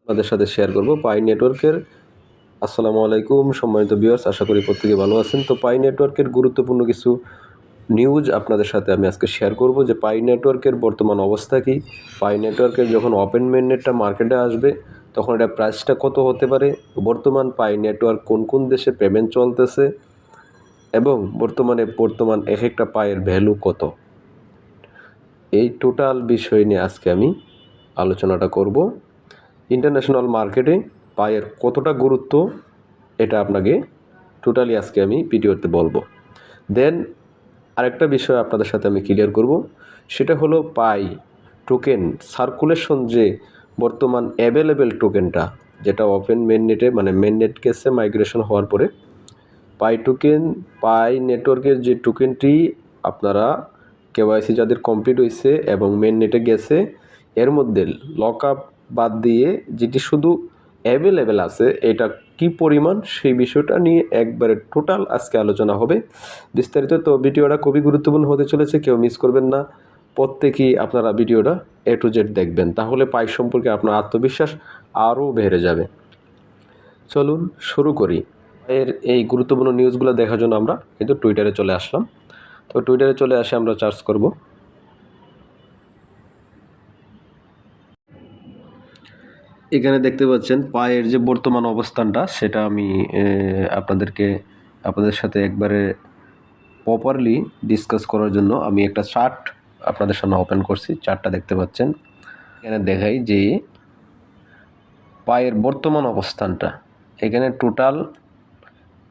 আপনাদের সাথে শেয়ার করব পাই নেটওয়ার্কের। আসসালামু আলাইকুম সম্মানিত ভিউয়ার্স, আশা করি প্রত্যেকে ভালো আছেন। তো পাই নেটওয়ার্কের গুরুত্বপূর্ণ কিছু নিউজ আপনাদের সাথে আমি আজকে শেয়ার করব যে পাই নেটওয়ার্কের বর্তমান অবস্থা কী, পাই নেটওয়ার্কের যখন ওপেন মেইননেটটা মার্কেটে আসবে তখন এটা প্রাইসটা কত হতে পারে, বর্তমান পাই নেটওয়ার্ক কোন কোন দেশে পেমেন্ট চলতেছে এবং বর্তমান এক একটা পায়ের ভ্যালু কত, এই টোটাল বিষয় নিয়ে আজকে আমি আলোচনাটা করব। ইন্টারন্যাশনাল মার্কেটে পায়ের কতটা গুরুত্ব এটা আপনাকে টোটালি আজকে আমি ভিডিওতে বলবো। দেন আরেকটা বিষয় আপনাদের সাথে আমি ক্লিয়ার করব, সেটা হলো পাই টোকেন সার্কুলেশন, যে বর্তমান অ্যাভেলেবেল টোকেনটা যেটা ওপেন মেইননেটে মানে মেইননেট কেসে মাইগ্রেশন হওয়ার পরে পাই নেটওয়ার্কের যে টোকেনটি আপনারা কেওয়াইসি যাদের কমপ্লিট হয়েছে এবং মেইননেটে গেছে, এর মধ্যে লক আপ বাদ দিয়ে যেটি শুধু অ্যাভেলেবেল আছে এটা কি পরিমাণ, সেই বিষয়টা নিয়ে একবারে টোটাল আজকে আলোচনা হবে বিস্তারিত। তো ভিডিওটা খুবই গুরুত্বপূর্ণ হতে চলেছে, কেউ মিস করবেন না। প্রত্যেকেই আপনারা ভিডিওটা A to Z দেখবেন, তাহলে পাই সম্পর্কে আপনার আত্মবিশ্বাস আরও বেড়ে যাবে। চলুন শুরু করি। এই গুরুত্বপূর্ণ নিউজগুলো দেখার জন্য আমরা কিন্তু টুইটারে চলে আসলাম। তো টুইটারে চলে আসে আমরা সার্চ করব। এখানে দেখতে পাচ্ছেন পায়ের যে বর্তমান অবস্থানটা সেটা আমি আপনাদের সাথে একবারে প্রপারলি ডিসকাস করার জন্য আমি একটা চার্ট আপনাদের সামনে ওপেন করছি। চার্টটা দেখতে পাচ্ছেন, এখানে দেখাই যে পায়ের বর্তমান অবস্থানটা। এখানে টোটাল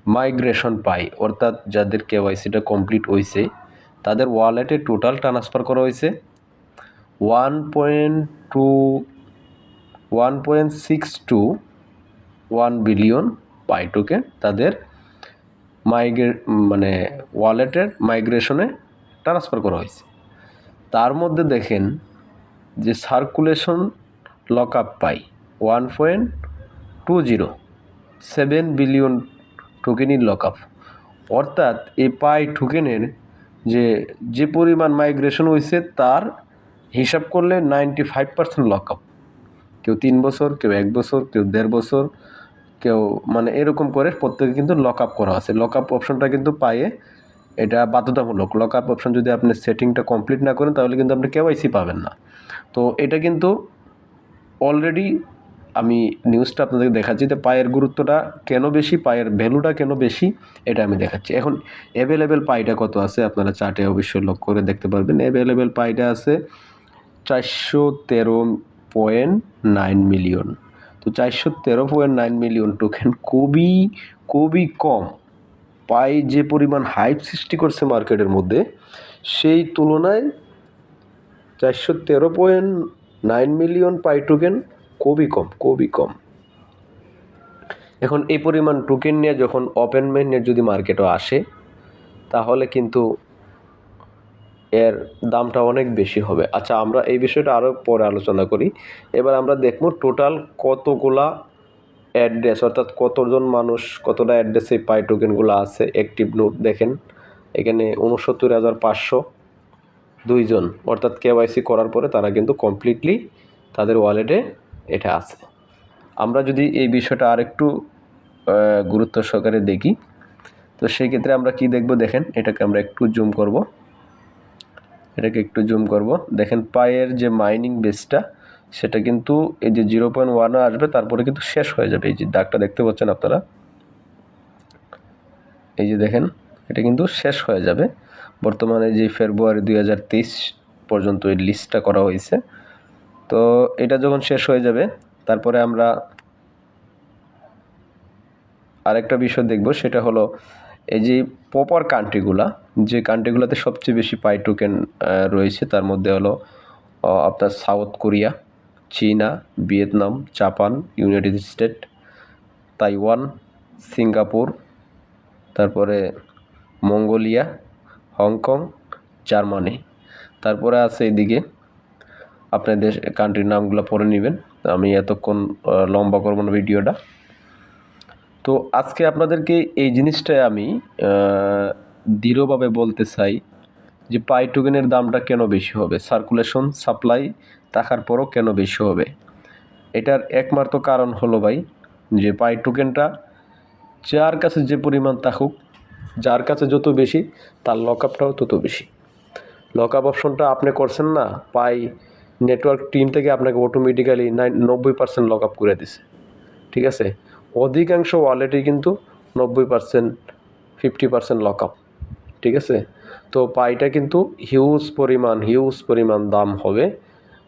মাইগ্রেশন পাই অর্থাৎ যাদের কেওয়াইসিটা কমপ্লিট হয়েছে তাদের ওয়ালেটে টোটাল ট্রান্সফার করা হয়েছে 1.61 বিলিয়ন পাই টোকেন তাদের ওয়ালেটের মাইগ্রেশনে ট্রান্সফার করা হয়েছে। তার মধ্যে দেখেন যে সার্কুলেশন লক আপ পাই 1.207 বিলিয়ন টোকেনই লক আপ, অর্থাৎ এই পাই টোকেনের যে পরিমাণ মাইগ্রেশন হয়েছে তার হিসাব করলে 95% লক আপ। কেউ 3 বছর, কেউ 1 বছর, কেউ 1.5 বছর, কেউ এরকম করে প্রত্যেকে কিন্তু লক আপ করা আছে। লক আপ অপশনটা কিন্তু পায়ে এটা বাধ্যতামূলক। লক আপ অপশন যদি আপনি সেটিংটা কমপ্লিট না করেন তাহলে কিন্তু আপনি কেওয়াইসি পাবেন না। তো এটা কিন্তু অলরেডি আমি নিউজটা আপনাদেরকে দেখাচ্ছি যে পায়ের গুরুত্বটা কেন বেশি, পায়ের ভ্যালুটা কেন বেশি, এটা আমি দেখাচ্ছি। এখন অ্যাভেলেবেল পাইটা কত আছে আপনারা চার্টে অবশ্যই লক্ষ্য করে দেখতে পারবেন। অ্যাভেলেবেল পাইটা আছে 413.9 মিলিয়ন। তো 413.9 মিলিয়ন টোকেন খুবই কম। পাই যে পরিমাণ হাইপ সৃষ্টি করছে মার্কেটের মধ্যে সেই তুলনায় 413.9 মিলিয়ন পাই টোকেন খুবই কম। এখন এই পরিমাণ টোকেন নিয়ে যখন ওপেন মেইননেট যদি মার্কেটে আসে তাহলে কিন্তু এর দামটা অনেক বেশি হবে। আচ্ছা, আমরা এই বিষয়টা আরও পরে আলোচনা করি। এবার আমরা দেখব টোটাল কতগুলা অ্যাড্রেস, অর্থাৎ কতজন মানুষ কতটা অ্যাড্রেসে পাই টোকেনগুলো আছে। অ্যাক্টিভ নোট দেখেন এখানে 69,502 জন, অর্থাৎ কেওয়াইসি করার পরে তারা কিন্তু কমপ্লিটলি তাদের ওয়ালেটে এটা আছে। আমরা যদি এই বিষয়টা আরেকটু গুরুত্ব সহকারে দেখি তো সেই ক্ষেত্রে আমরা কি দেখব, দেখেন এটাকে আমরা একটু জুম করব। দেখেন পায়ের যে মাইনিং বেসটা সেটা কিন্তু এই যে 0.1 আসবে, তারপরে কিন্তু শেষ হয়ে যাবে। এই যে দাগটা দেখতে পাচ্ছেন আপনারা, এই যে দেখেন এটা কিন্তু শেষ হয়ে যাবে। বর্তমানে যে ফেব্রুয়ারি 2023 পর্যন্ত এই লিস্টটা করা হয়েছে। তো এটা যখন শেষ হয়ে যাবে তারপরে আমরা আরেকটা বিষয় দেখব, সেটা হলো এই যে প্রপার কান্ট্রিগুলা, যে কান্ট্রিগুলোতে সবচেয়ে বেশি পাই টোকেন রয়েছে তার মধ্যে হলো আপনার সাউথ কোরিয়া, চীনা, Vietnam, Japan, United state, Taiwan, Singapore, তারপরে মঙ্গোলিয়া, হংকং, জার্মানি। তারপরে আছে এদিকে আপনাদের কান্ট্রির নামগুলো পড়ে নেবেন, আমি এতক্ষণ লম্বা করব না ভিডিওটা। তো আজকে আপনাদেরকে এই জিনিসটাই আমি দৃঢ়ভাবে বলতে চাই যে পাই টোকেনের দামটা কেন বেশি হবে, সার্কুলেশন সাপ্লাই থাকার পরও কেন বেশি হবে। এটার একমাত্র কারণ হলো ভাই যে পাই টোকেনটা যার কাছে যে পরিমাণ থাকুক, যার কাছে যত বেশি তার লকআপটাও তত বেশি। লকআপ অপশনটা আপনি করছেন না, পাই নেটওয়ার্ক টিম থেকে আপনাকে অটোমেটিক্যালি 90% লকআপ করে দিছে, ঠিক আছে। অধিকাংশ ওয়ালেটই কিন্তু 90%, 50% লকআপ, ঠিক আছে। তো পাইটা কিন্তু হিউজ পরিমাণ দাম হবে।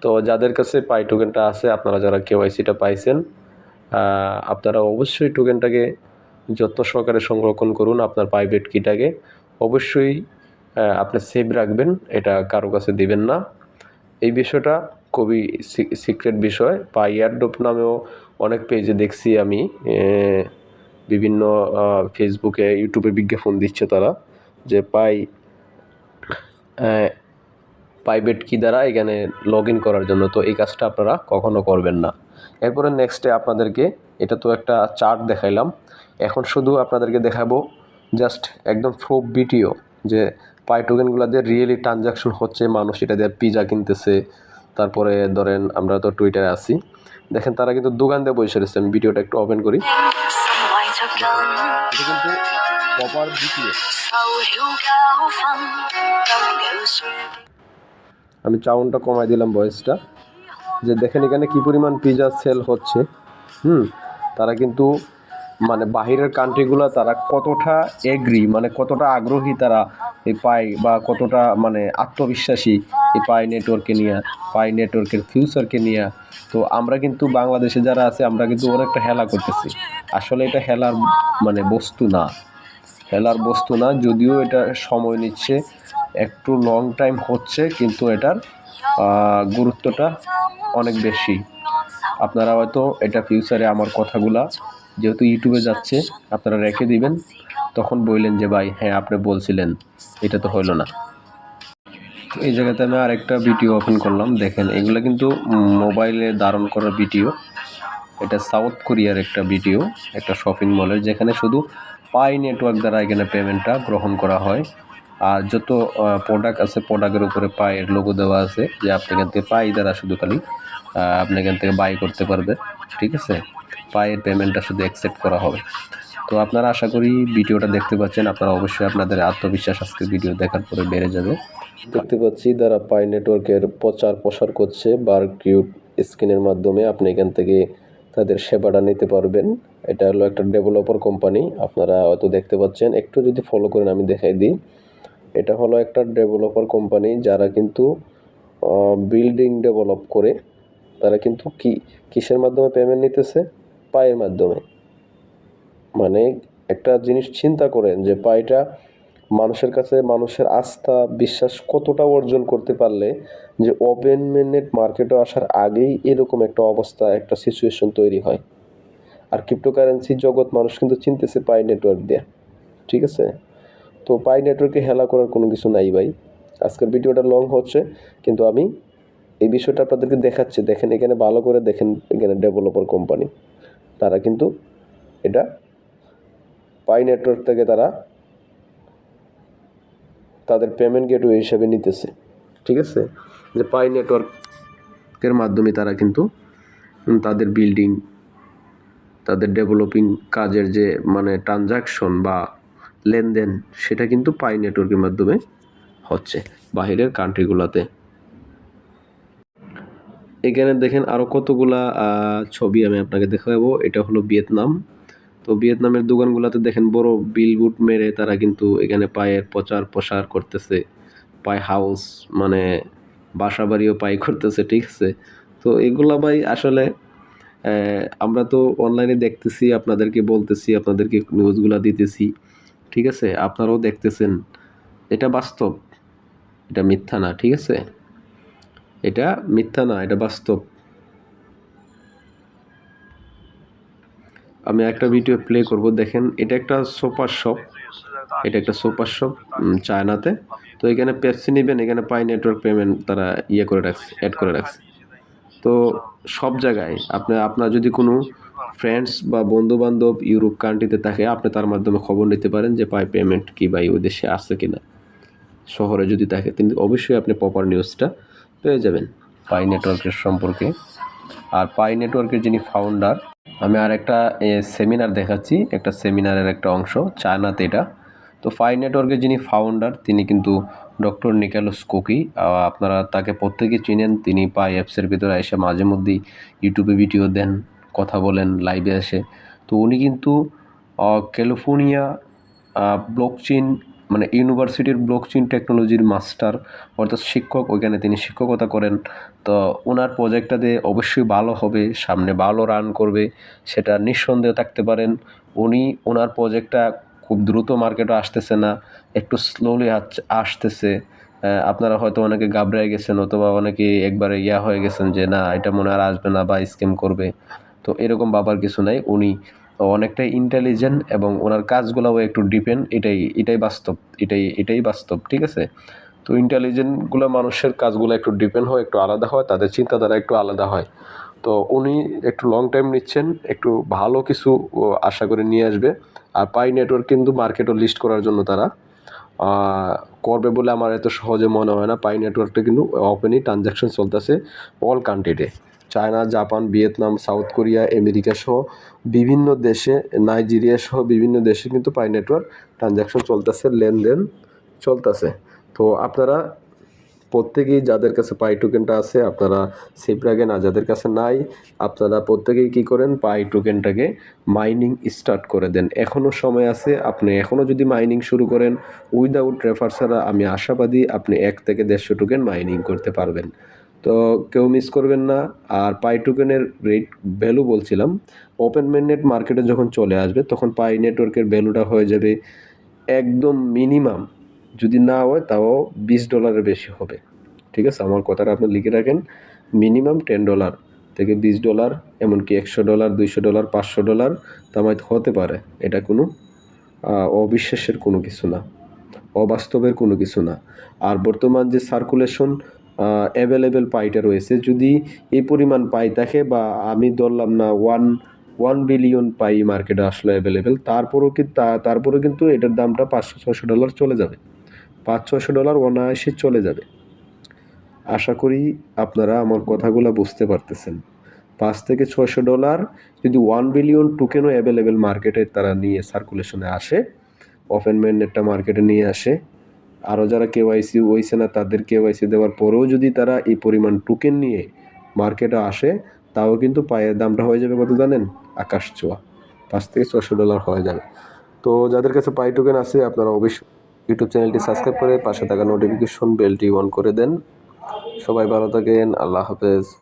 তো যাদের কাছে পাই টোকেনটা আছে, আপনারা যারা কেওয়াইসিটা পাইছেন, আপনারা অবশ্যই টোকেনটাকে যত্ন সহকারে সংরক্ষণ করুন। আপনার প্রাইভেট কিটাকে অবশ্যই আপনি সেভ রাখবেন, এটা কারো কাছে দিবেন না। এই বিষয়টা খুবই সিক্রেট বিষয়। পাই এয়ারড্রপ নামেও অনেক পেজে দেখছি আমি, বিভিন্ন ফেসবুকে, ইউটিউবে বিজ্ঞাপন দিচ্ছে তারা যে প্রাইভেট কি দ্বারা এখানে লগ ইন করার জন্য। তো এই কাজটা আপনারা কখনো করবেন না। এরপরে নেক্সটে আপনাদেরকে, এটা তো একটা চার্ট দেখাইলাম, এখন শুধু আপনাদেরকে দেখাবো জাস্ট একদম প্রুফ ভিডিও যে পাই টোকেনগুলো দিয়ে রিয়েলি ট্রানজাকশন হচ্ছে, মানুষ এটা দিয়ে পিজা কিনতেছে। তারপরে ধরেন আমরা তো টুইটারে আছি, দেখেন তারা কিন্তু দোকান দিয়ে বসে রয়েছে। আমি ভিডিওটা একটু ওপেন করি, এটা কিন্তু প্রপার ভিডিও। আমি সাউন্ডটা কমাই দিলাম, ভয়েসটা, যে দেখেন এখানে কী পরিমাণ পিজা সেল হচ্ছে। তারা কিন্তু মানে বাহিরের কান্ট্রিগুলো তারা কতটা এগ্রি, মানে কতটা আগ্রহী তারা এই পাই, বা কতটা মানে আত্মবিশ্বাসী এই পাই নেটওয়ার্ককে নিয়ে, পাই নেটওয়ার্কের ফিউচারকে নিয়ে। তো আমরা কিন্তু বাংলাদেশে যারা আছে আমরা কিন্তু অনেকটা হেলা করতেছি। আসলে এটা হেলার মানে বস্তু না, যদিও এটা সময় নিচ্ছে, একটু লং টাইম হচ্ছে, কিন্তু এটার গুরুত্বটা অনেক বেশি। আপনারা হয়তো এটা ফিউচারে আমার কথাগুলা যেহেতু ইউটিউবে যাচ্ছে আপনারা রেখে দিবেন, তখন বললেন যে ভাই হ্যাঁ আপনি বলছিলেন, এটা তো হইল না। এই জায়গাতে আমি আরেকটা ভিডিও ওপেন করলাম, দেখেন এগুলো কিন্তু মোবাইলে ধারণ করা ভিডিও। এটা সাউথ কোরিয়ার একটা ভিডিও, একটা শপিং মলের, যেখানে শুধু পাই নেটওয়ার্ক দ্বারা এখানে পেমেন্টটা গ্রহণ করা হয়। আর যত প্রোডাক্ট আছে প্রোডাক্টের উপরে পাইয়ের লোগো দেওয়া আছে, যে আপনি এখান থেকে পাই দ্বারা শুধু খালি আপনি এখান থেকে বাই করতে পারবেন, ঠিক আছে। পাইয়ের পেমেন্টটা শুধু অ্যাকসেপ্ট করা হবে। তো আপনারা আশা করি ভিডিওটা দেখতে পাচ্ছেন, আপনারা অবশ্যই আপনাদের আত্মবিশ্বাস আজকে ভিডিও দেখার পরে বেড়ে যাবে। দেখতে পাচ্ছি যারা পাই নেটওয়ার্কের প্রচার করছে বারকিউট স্ক্রিনের মাধ্যমে, আপনি এখান থেকে তাদের সেবাটা নিতে পারবেন। এটা হলো একটা ডেভেলপার কোম্পানি, আপনারা হয়তো দেখতে পাচ্ছেন, একটু যদি ফলো করেন আমি দেখাই দিই। এটা হলো একটা ডেভেলপার কোম্পানি, যারা কিন্তু বিল্ডিং ডেভেলপ করে, তারা কিন্তু কিসের মাধ্যমে পেমেন্ট নিতেছে? পাইয়ের মাধ্যমে। মানে একটা জিনিস চিন্তা করেন যে পাইটা মানুষের কাছে, মানুষের আস্থা বিশ্বাস কতটা অর্জন করতে পারলে যে ওপেন মেননেট মার্কেটে আসার আগেই এরকম একটা অবস্থা, একটা সিচুয়েশন তৈরি হয়। আর ক্রিপ্টোকারেন্সি জগৎ মানুষ কিন্তু চিনতেছে পাই নেটওয়ার্ক দিয়ে, ঠিক আছে। তো পাই নেটওয়ার্কে হেলা করার কোনো কিছু নাই ভাই। আজকের ভিডিওটা লং হচ্ছে, কিন্তু আমি এই বিষয়টা আপনাদেরকে দেখাচ্ছি। দেখেন এখানে ভালো করে দেখেন, এখানে ডেভেলপার কোম্পানি, তারা কিন্তু এটা পাই নেটওয়ার্ক থেকে তারা তাদের পেমেন্ট গেটওয়ে হিসেবে নিতেছে, ঠিক আছে। যে পাই নেটওয়ার্কের মাধ্যমে তারা কিন্তু তাদের বিল্ডিং, তাদের ডেভেলপিং কাজের যে মানে ট্রানজাকশন বা লেনদেন, সেটা কিন্তু পাই নেটওয়ার্কের মাধ্যমে হচ্ছে বাহিরের কান্ট্রিগুলোতে। এখানে দেখেন আরও কতগুলা ছবি আমি আপনাকে দেখাবো। এটা হলো ভিয়েতনাম। তো ভিয়েতনামের দোকানগুলোতে দেখেন বড় বিলবোর্ড মেরে তারা কিন্তু এখানে পায়ের প্রচার করতেছে, পাই হাউস মানে বাসা বাড়িও পাই করতেছে, ঠিক আছে। তো এগুলা ভাই আসলে আমরা তো অনলাইনে দেখতেছি, আপনাদেরকে বলতেছি, আপনাদেরকে নিউজগুলা দিতেছি, ঠিক আছে, আপনারাও দেখতেছেন। এটা বাস্তব, এটা মিথ্যা না, ঠিক আছে, এটা মিথ্যা না, এটা বাস্তব। আমি একটা ভিডিও প্লে করব, দেখেন এটা একটা সুপার শপ, এটা একটা সুপার শপ চায়নাতে। তো এখানে পেপসি নেবেন, এখানে পাই নেটওয়ার্ক পেমেন্ট তারা করে রাখছে, অ্যাড করে রাখছে। তো সব জায়গায় আপনার যদি কোনো ফ্রেন্ডস বা বন্ধু বান্ধব ইউরোপ কান্ট্রিতে থাকে, আপনি তার মাধ্যমে খবর নিতে পারেন যে পাই পেমেন্ট কি বা ওই দেশে আসছে কিনা। শহরে যদি থাকে কিন্তু অবশ্যই আপনি প্রপার নিউজটা পেয়ে যাবেন পাই নেটওয়ার্কের সম্পর্কে। আর পাই নেটওয়ার্কের যিনি ফাউন্ডার, আমি আর একটা সেমিনার দেখাচ্ছি, একটা সেমিনারের একটা অংশ, চায়নাতে এটা। তো পাই নেটওয়ার্কের যিনি ফাউন্ডার তিনি কিন্তু ডক্টর নিকোলাস কোকি। আপনারা তাকে প্রত্যেকেই চিনেন। তিনি পাই অ্যাপসের ভিতরে এসে মাঝে মধ্যেই ইউটিউবে ভিডিও দেন, কথা বলেন লাইভে এসে। তো উনি কিন্তু ক্যালিফোর্নিয়া ব্লকচেইন মানে ইউনিভার্সিটির ব্লকচেইন টেকনোলজির মাস্টার, অর্থাৎ শিক্ষক, ওইখানে তিনি শিক্ষকতা করেন। তো ওনার প্রজেক্টটাতে অবশ্যই ভালো হবে, সামনে ভালো রান করবে, সেটা নিঃসন্দেহে থাকতে পারেন। ওনার প্রজেক্টটা খুব দ্রুত মার্কেটে আসতেছে না, একটু স্লোলি আসতেছে। আপনারা হয়তো অনেকে ঘাবড়ে গেছেন, অথবা অনেকে একবারে হয়ে গেছেন যে না এটা মনে আর আসবে না বা স্ক্যাম করবে। তো এরকম ভাবার কিছু নাই। উনি অনেকটাই ইন্টেলিজেন্ট এবং ওনার কাজগুলোও একটু ডিপেন্ড, এটাই বাস্তব, ঠিক আছে? তো ইন্টেলিজেন্টগুলো মানুষের কাজগুলো একটু ডিপেন্ড হয়, একটু আলাদা হয়, তাদের চিন্তাধারা একটু আলাদা হয়। তো উনি একটু লং টাইম নিচ্ছেন, একটু ভালো কিছু আশা করে নিয়ে আসবে। আর পাই নেটওয়ার্ক কিন্তু মার্কেটও লিস্ট করার জন্য তারা করবে বলে আমার এত সহজে মনে হয় না। পাই নেটওয়ার্কটা কিন্তু ওপেনই ট্রানজ্যাকশন চলতেছে অল কান্ট্রিতে, China, Japan, Vietnam, south Korea, America সহ বিভিন্ন দেশে, নাইজেরিয়া সহ বিভিন্ন দেশে কিন্তু পাই নেটওয়ার্ক ট্রানজ্যাকশন চলতেছে, লেনদেন চলতেছে। তো আপনারা প্রত্যেকেই, যাদের কাছে পাই টোকেনটা আছে আপনারা সেভ রাখেন, আর যাদের কাছে নাই আপনারা প্রত্যেকেই কী করেন, পাই টোকেনটাকে মাইনিং স্টার্ট করে দেন। এখনও সময় আছে, আপনি এখনও যদি মাইনিং শুরু করেন উইদাউট রেফার ছাড়া, আমি আশাবাদী আপনি 1 থেকে 150 টোকেন মাইনিং করতে পারবেন। তো কেউ মিস করবেন না। আর পাই টোকেনের রেট ভ্যালু বলছিলাম, ওপেন মেইননেট মার্কেটে যখন চলে আসবে তখন পাই নেটওয়ার্কের ভ্যালুটা হয়ে যাবে একদম মিনিমাম, যদি না হয় তাও $20 বেশি হবে, ঠিক আছে? আমার কথাটা আপনি লিখে রাখেন, মিনিমাম $10 থেকে $20, এমনকি $100, $200, $500 তামাইতে হতে পারে। এটা কোনো অবিশ্বাসের কোনো কিছু না, অবাস্তবের কোনো কিছু না। আর বর্তমান যে সার্কুলেশন অ্যাভেলেবেল পাইটা রয়েছে, যদি এই পরিমাণ পাই থাকে, বা আমি ধরলাম না 1 বিলিয়ন পাই মার্কেটে আসলে অ্যাভেলেবেল, তারপরেও কিন্তু এটার দামটা $500-600 চলে যাবে, $500-600 অনায়াসে চলে যাবে। আশা করি আপনারা আমার কথাগুলো বুঝতে পারতেছেন। $500-600 যদি 1 বিলিয়ন টোকেনও অ্যাভেলেবেল মার্কেটে তারা নিয়ে সার্কুলেশনে আসে, ওপেন মেইননেটটা মার্কেটে নিয়ে আসে, আরও যারা কেওয়াইসি হইছে না তাদের কেওয়াইসি দেওয়ার পরেও যদি তারা এই পরিমাণ টোকেন নিয়ে মার্কেটে আসে, তাও কিন্তু পায়ের দামটা হয়ে যাবে কত জানেন? আকাশ ছোঁয়া, $500-600 হয়ে যাবে। তো যাদের কাছে পাই টোকেন আছে আপনারা অবশ্যই ইউটিউব চ্যানেলটি সাবস্ক্রাইব করে পাশে থাকা নোটিফিকেশন বেলটি অন করে দেন। সবাই ভালো থাকেন, আল্লাহ হাফেজ।